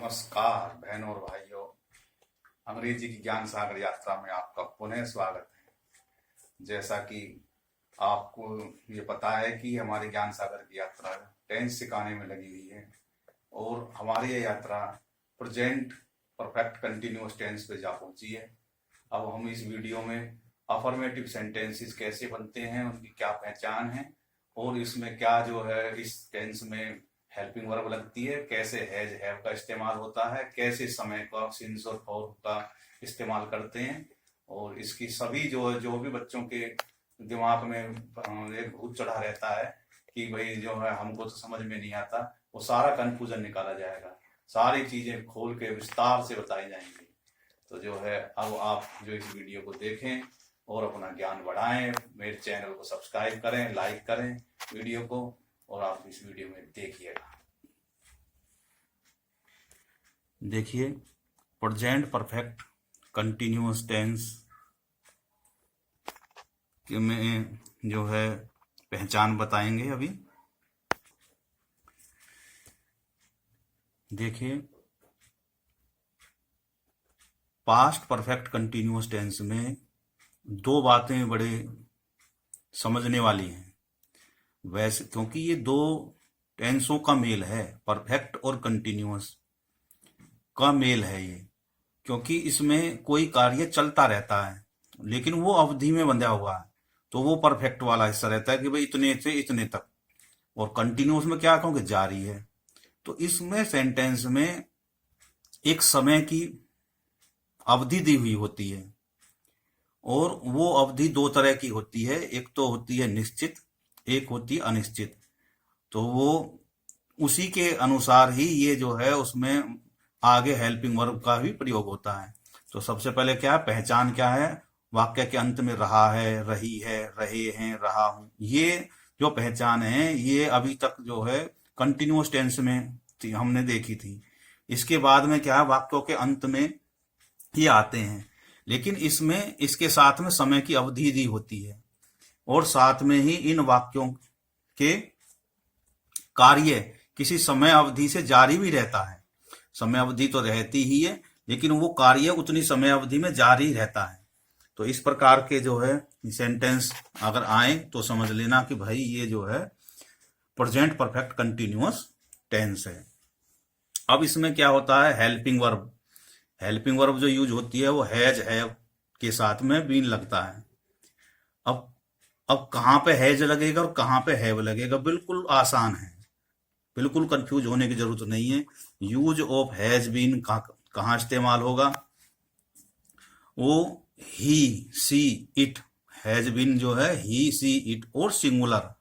नमस्कार बहनों और भाइयों। अंग्रेजी की ज्ञान सागर यात्रा में आपका पुनः स्वागत है। जैसा कि आपको ये पता है कि हमारी ज्ञान सागर की यात्रा टेंस सिखाने में लगी हुई है और हमारी ये यात्रा प्रेजेंट परफेक्ट कंटिन्यूअस टेंस पे जा पहुंची है। अब हम इस वीडियो में अफर्मेटिव सेंटेंसेस कैसे बनते हैं, उनकी क्या पहचान है और इसमें क्या जो है इस टेंस में हेल्पिंग वर्ब लगती है, कैसे हैज हैव का इस्तेमाल होता है, कैसे समय का सिंस और फॉर का इस्तेमाल करते हैं, और इसकी सभी जो भी बच्चों के दिमाग में एक भूत चढ़ा रहता है कि भाई जो है हमको तो समझ में नहीं आता, वो सारा कंफ्यूजन निकाला जाएगा। सारी चीजें खोल के विस्तार से बताई जाएंगी। तो जो है अब आप जो इस वीडियो को देखें और अपना ज्ञान बढ़ाएं। मेरे चैनल को सब्सक्राइब करें, लाइक करें वीडियो को, और आप इस वीडियो में देखिएगा। देखिए, प्रेजेंट परफेक्ट कंटिन्यूअस टेंस के में जो है पहचान बताएंगे अभी। देखिए, पास्ट परफेक्ट कंटिन्यूअस टेंस में दो बातें बड़े समझने वाली हैं। वैसे क्योंकि ये दो टेंसों का मेल है, परफेक्ट और कंटिन्यूअस का मेल है ये, क्योंकि इसमें कोई कार्य चलता रहता है लेकिन वो अवधि में बंधा हुआ है, तो वो परफेक्ट वाला हिस्सा रहता है कि भाई इतने से इतने तक। और कंटिन्यूअस में क्या कहूँगे, जारी है। तो इसमें सेंटेंस में एक समय की अवधि दी हुई होती है और वो अवधि दो तरह की होती है। एक तो होती है निश्चित, एक होती है अनिश्चित। तो वो उसी के अनुसार ही ये जो है उसमें आगे हेल्पिंग वर्ब का भी प्रयोग होता है। तो सबसे पहले क्या है, पहचान क्या है, वाक्य के अंत में रहा है, रही है, रहे हैं, रहा हूं, ये जो पहचान है ये अभी तक जो है कंटिन्यूअस टेंस में हमने देखी थी। इसके बाद में क्या है, वाक्यों के अंत में ये आते हैं, लेकिन इसमें इसके साथ में समय की अवधि दी होती है और साथ में ही इन वाक्यों के कार्य किसी समय अवधि से जारी भी रहता है। समय अवधि तो रहती ही है लेकिन वो कार्य उतनी समय अवधि में जारी रहता है। तो इस प्रकार के जो है सेंटेंस अगर आए तो समझ लेना कि भाई ये जो है प्रेजेंट परफेक्ट कंटिन्यूअस टेंस है। अब इसमें क्या होता है, हेल्पिंग वर्ब। हेल्पिंग वर्ब जो यूज होती है वो हैज हैव के साथ में बीन लगता है। अब कहाँ पे हैज लगेगा और कहाँ पे हैव लगेगा, बिल्कुल आसान है, बिल्कुल कंफ्यूज होने की जरूरत नहीं है। यूज ऑफ हैज बीन कहाँ इस्तेमाल होगा, वो ही सी इट, हैज बीन जो है ही सी इट और सिंगुलर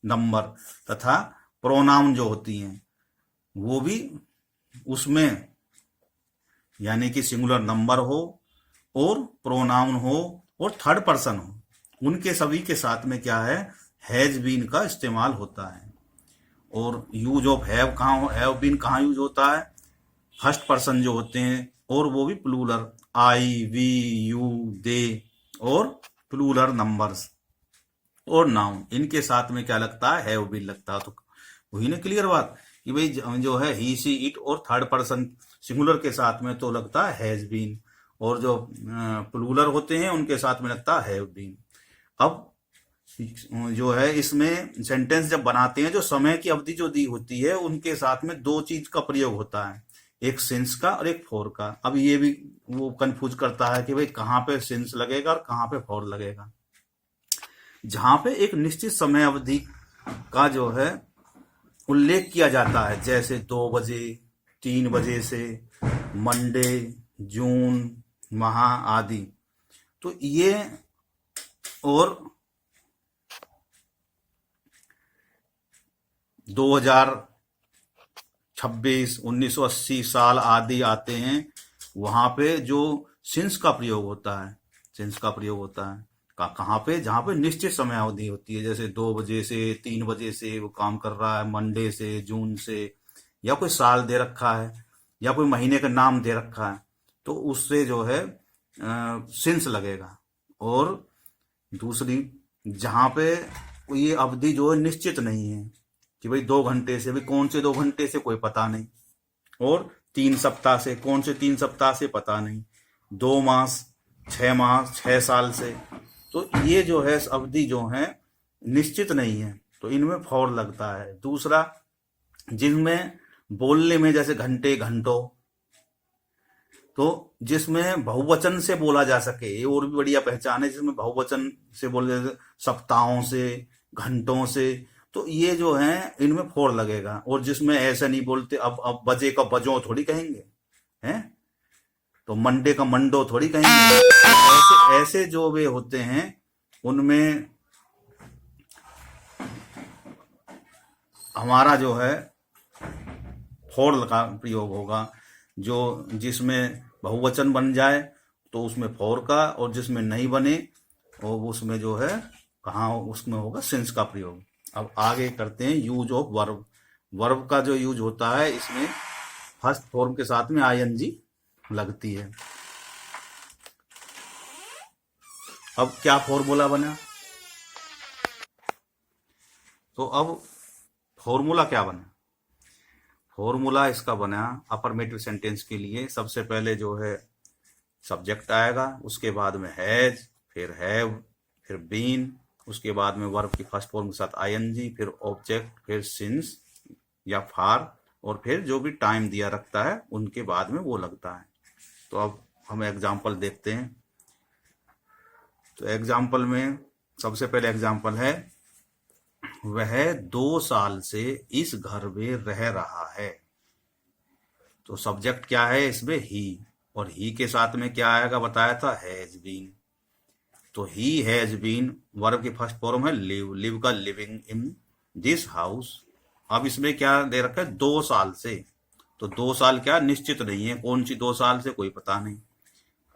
नंबर तथा प्रोनाउन जो होती हैं वो भी उसमें, यानी कि सिंगुलर नंबर हो और प्रोनाउन हो और थर्ड पर्सन हो, उनके सभी के साथ में क्या है, हैज बीन का इस्तेमाल होता है। और यूज ऑफ हैव कहाँ, हैव बीन कहाँ यूज होता है, फर्स्ट पर्सन जो होते हैं और वो भी प्लूरल, आई, वी, यू, दे और प्लूरल नंबर्स और नाउन, इनके साथ में क्या लगता है, हैव बीन लगता है। तो वही ना क्लियर बात कि भाई जो है ही सी इट और थर्ड पर्सन सिंगुलर के साथ में तो लगता है हैज बीन, और जो प्लूरल होते हैं उनके साथ में लगता है हैव बीन। अब जो है इसमें सेंटेंस जब बनाते हैं, जो समय की अवधि जो दी होती है उनके साथ में दो चीज का प्रयोग होता है, एक सिंस का और एक फॉर का। अब ये भी वो कंफ्यूज करता है कि भाई कहाँ पे सिंस लगेगा और कहाँ पे फॉर लगेगा। जहां पे एक निश्चित समय अवधि का जो है उल्लेख किया जाता है, जैसे 2 बजे, 3 बजे से, मंडे, जून माह आदि, तो ये और 2026, 1980 साल आदि आते हैं, वहां पे जो सिंस का प्रयोग होता है, सिंस का प्रयोग होता है कहाँ पे, जहां पे निश्चित समय अवधि होती है, जैसे 2 बजे से, 3 बजे से वो काम कर रहा है, मंडे से, जून से, या कोई साल दे रखा है या कोई महीने का नाम दे रखा है, तो उससे जो है सिंस लगेगा। और दूसरी, जहां पे ये अवधि जो है निश्चित नहीं है कि भाई 2 घंटे से, भी कौन से 2 घंटे से कोई पता नहीं, और 3 सप्ताह से, कौन से 3 सप्ताह से पता नहीं, 2 मास, 6 मास, 6 साल से। तो ये जो है अवधि जो है निश्चित नहीं है, तो इनमें फॉर लगता है। दूसरा, जिनमें बोलने में जैसे घंटे, घंटों, तो जिसमें बहुवचन से बोला जा सके, ये और भी बढ़िया पहचान है, जिसमें बहुवचन से बोले, सप्ताहों से, घंटों से, तो ये जो है इनमें फोर लगेगा। और जिसमें ऐसा नहीं बोलते, अब बजे का बजो थोड़ी कहेंगे, हैं, तो मंडे का मंडो थोड़ी कहेंगे। ऐसे ऐसे जो वे होते हैं उनमें हमारा जो है फोर का प्रयोग होगा। जो जिसमें बहुवचन बन जाए तो उसमें फोर का, और जिसमें नहीं बने और उसमें जो है कहाँ, उसमें होगा सिंस का प्रयोग। अब आगे करते हैं यूज ऑफ वर्ब। वर्ब का जो यूज होता है, इसमें फर्स्ट फॉर्म के साथ में आईएनजी लगती है। अब क्या फॉर्मूला बना, तो अब फॉर्मूला क्या बना, फॉर्मूला इसका बना अफर्मेटिव सेंटेंस के लिए सबसे पहले जो है सब्जेक्ट आएगा, उसके बाद में हैज, फिर हैव, फिर बीन, उसके बाद में वर्ब की फर्स्ट फॉर्म के साथ आईएनजी, फिर ऑब्जेक्ट, फिर सिंस या फार, और फिर जो भी टाइम दिया रखता है उनके बाद में वो लगता है। तो अब हम एग्जाम्पल देखते हैं। तो एग्जाम्पल में सबसे पहले एग्जाम्पल है, वह 2 साल से इस घर में रह रहा है। तो सब्जेक्ट क्या है इसमें, ही, और ही के साथ में क्या आएगा बताया था, हैज बीन। तो ही हैज बीन, वर्ब की फर्स्ट फॉर्म है लिव, लिव का लिविंग इन दिस हाउस। अब इसमें क्या दे रखा है, 2 साल से, तो 2 साल क्या निश्चित नहीं है, कौन सी 2 साल से कोई पता नहीं।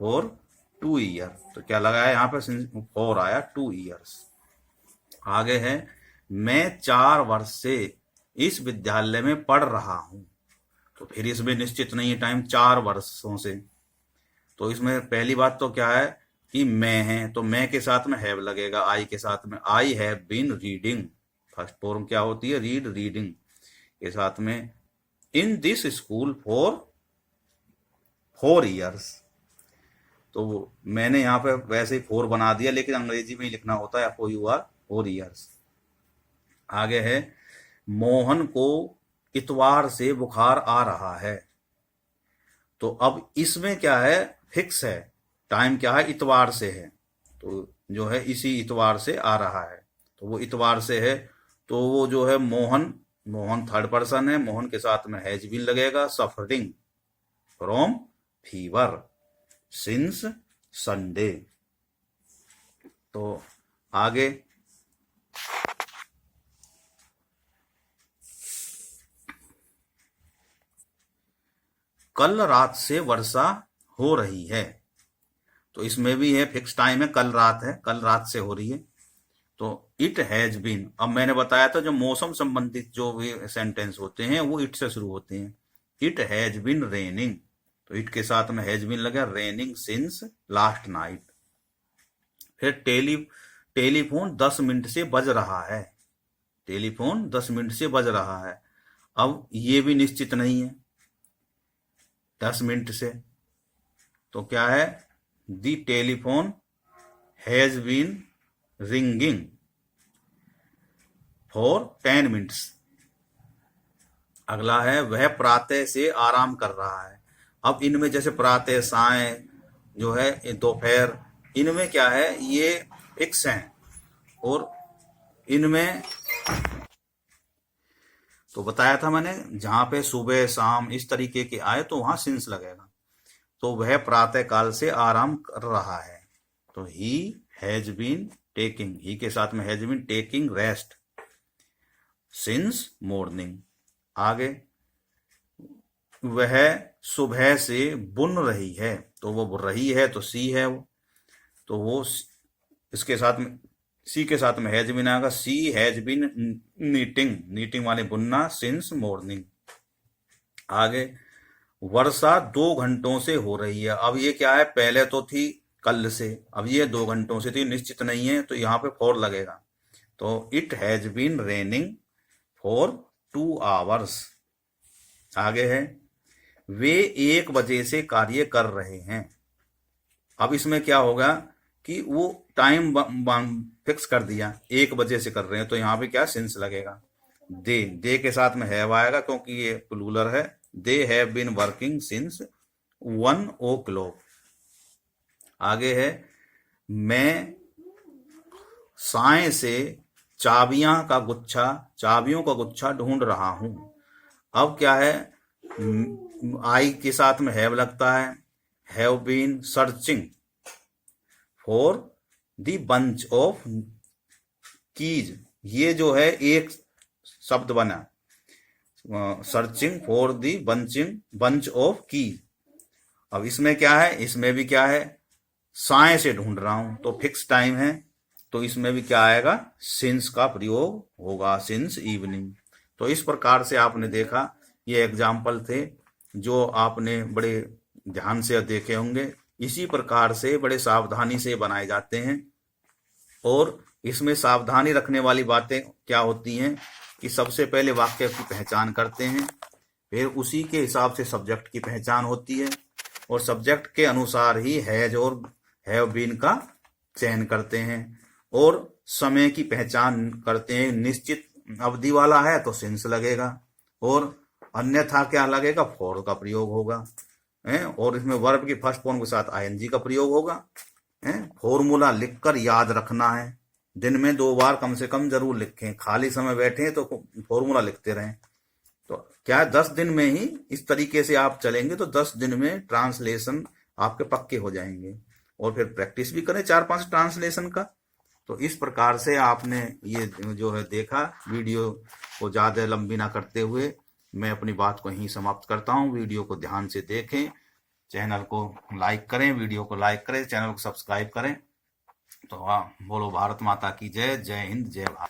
फॉर 2 ईयर, तो क्या लगाया यहाँ पे, फॉर आया 2 ईयर्स। आगे है, मैं 4 वर्ष से इस विद्यालय में पढ़ रहा हूं। तो फिर इसमें निश्चित नहीं है टाइम, 4 वर्षों से। तो इसमें पहली बात तो क्या है कि मैं है, तो मैं के साथ में हैव लगेगा, आई के साथ में, I have been reading, first form क्या होती है, रीड, रीडिंग के साथ में, in this school for 4 years. तो मैंने यहाँ पे वैसे ही 4 बना दिया, लेकिन अंग्रेजी में ही लिखना होता है FOUR, 4 ईयर्स। आगे है, मोहन को इतवार से बुखार आ रहा है। तो अब इसमें क्या है, फिक्स है, टाइम क्या है, इतवार से है, तो जो है इसी इतवार से आ रहा है, तो वो इतवार से है। तो वो जो है मोहन, मोहन थर्ड पर्सन है, मोहन के साथ में हैज बीन लगेगा, suffering from fever since Sunday. तो आगे, कल रात से वर्षा हो रही है। तो इसमें भी है, फिक्स टाइम है, कल रात है, कल रात से हो रही है। तो इट हैज बीन, अब मैंने बताया था जो मौसम संबंधित जो भी सेंटेंस होते हैं वो इट से शुरू होते हैं। इट हैज बीन रेनिंग, तो इट के साथ में हैज बीन लगा, रेनिंग सिंस लास्ट नाइट। फिर टेलीफोन 10 मिनट से बज रहा है, टेलीफोन 10 मिनट से बज रहा है। अब ये भी निश्चित नहीं है 10 मिनट से, तो क्या है, the telephone has been ringing for 10 minutes. अगला है, वह प्रातः से आराम कर रहा है। अब इनमें जैसे प्रातः, साय जो है, दोपहर, इनमें क्या है, ये फिक्स हैं, और इनमें तो बताया था मैंने, जहां पे सुबह शाम इस तरीके के आए तो वहां सिंस लगेगा। तो वह प्रातः काल से आराम कर रहा है, तो he has been taking, he के साथ में has been taking rest since morning. आगे, वह सुबह से बुन रही है, तो वो बुन रही है, तो सी है वो, तो वो इसके साथ में, सी के साथ में हैज बीन आएगा, सी हैज बीन नीटिंग, नीटिंग वाले बुनना, सिंस मॉर्निंग। आगे, वर्षा 2 घंटों से हो रही है। अब ये क्या है, पहले तो थी कल से, अब ये 2 घंटों से थी, निश्चित नहीं है, तो यहाँ पे फॉर लगेगा। तो it has been raining for 2 hours. आगे है, वे 1 बजे से कार्य कर रहे हैं। अब इसमें क्या होगा कि वो टाइम फिक्स कर दिया, 1 बजे से कर रहे हैं, तो यहाँ पे क्या सिंस लगेगा। दे के साथ में हैव आएगा क्योंकि ये प्लूरल है। They have been working since 1 o'clock। आगे है, मैं साय से चाबियों का गुच्छा ढूंढ रहा हूं। अब क्या है, आई के साथ में हैव लगता है। Have been searching for the bunch of keys, ये जो है एक शब्द बना, searching for the bunch of keys. अब इसमें क्या है, इसमें भी क्या है, साय से ढूंढ रहा हूं, तो फिक्स टाइम है, तो इसमें भी क्या आएगा, सिंस का प्रयोग होगा, सिंस इवनिंग। तो इस प्रकार से आपने देखा, ये एग्जाम्पल थे जो आपने बड़े ध्यान से देखे होंगे। इसी प्रकार से बड़े सावधानी से बनाए जाते हैं। और इसमें सावधानी रखने वाली बातें क्या होती हैं कि सबसे पहले वाक्य की पहचान करते हैं, फिर उसी के हिसाब से सब्जेक्ट की पहचान होती है, और सब्जेक्ट के अनुसार ही हैज और हैव बीन का चयन करते हैं, और समय की पहचान करते हैं। निश्चित अवधि वाला है तो सिंस लगेगा, और अन्यथा क्या लगेगा, फॉर का प्रयोग होगा। और इसमें वर्ब की फर्स्ट फॉर्म के साथ आईएनजी का प्रयोग होगा। फॉर्मूला लिखकर याद रखना है, दिन में 2 बार कम से कम जरूर लिखें। खाली समय बैठे हैं तो फॉर्मूला लिखते रहें। तो क्या 10 दिन में ही इस तरीके से आप चलेंगे तो 10 दिन में ट्रांसलेशन आपके पक्के हो जाएंगे, और फिर प्रैक्टिस भी करें 4-5 ट्रांसलेशन का। तो इस प्रकार से आपने ये जो है देखा। वीडियो को ज़्यादा लंबी ना करते हुए मैं अपनी बात को यहीं समाप्त करता हूँ। वीडियो को ध्यान से देखें, चैनल को लाइक करें, वीडियो को लाइक करें, चैनल को सब्सक्राइब करें। तो हाँ, बोलो भारत माता की जय। जय हिंद, जय भारत।